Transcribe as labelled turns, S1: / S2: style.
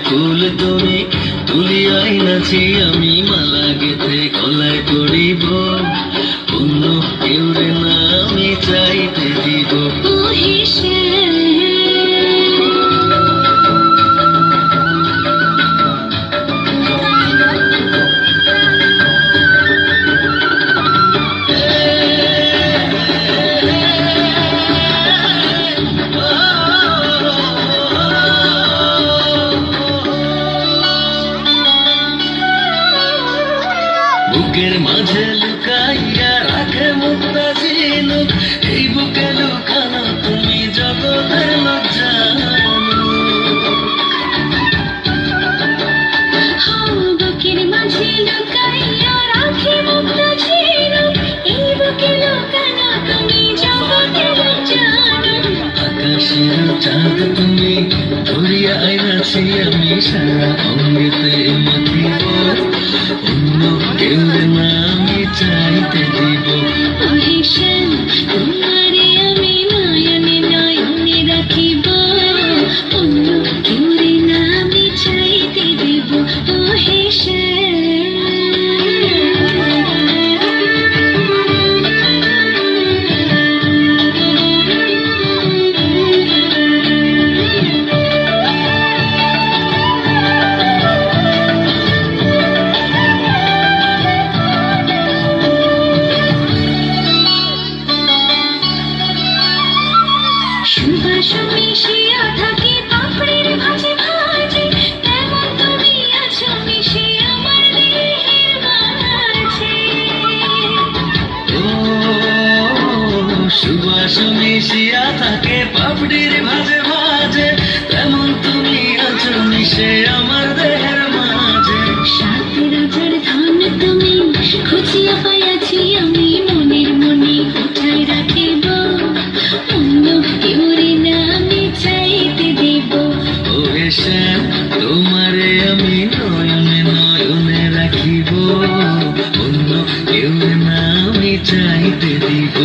S1: ফুল তুমি তুলিয়াই নাছি আমি মালা গেথে গলায় করিব অন্য কেউ রে না আমি চাইতে দিব বুকের মাঝে লুকাইয়া রাখে মুক্তা ঝিনুক এই বুকে লুকানো তুমি জগতের
S2: বুকের মাঝে লুকাইয়া রাখে মুক্তা ঝিনুক এই বুকে লুকানো তুমি জগতের
S1: আকাশের চাঁদ তুমি ধরিয়া আইনাছি আমি সারা অঙ্গেতে মাখিব অন্য কেউ না আমি চাইতে দিব
S2: হেসেন তোমারে আমি নয়নে নয়নে রাখিব অন্য কেউ না আমি চাইতে দিব ও হেসেন সুবাস মিশিয়া থাকে পাপড়ির ভাজে ভাজে তেমন তুমি আছো মিশে আমার দেহের মাঝে
S1: সুবাস মিশিয়া থাকে পাপড়ির ভাজে ভাজে তেমন তুমি আছো মিশে আমার দেহের মাঝে
S2: সাত রাজার ধন তুমি খুঁজিয়া পাইয়াছি আমি মনের মনে কোথায় রাখিব অন্য কেউ না আমি চাইতে দিব
S1: ও হেসেন তোমারে আমি নয়নে নয়নে রাখিব অন্য কেউ না আমি চাইতে দিব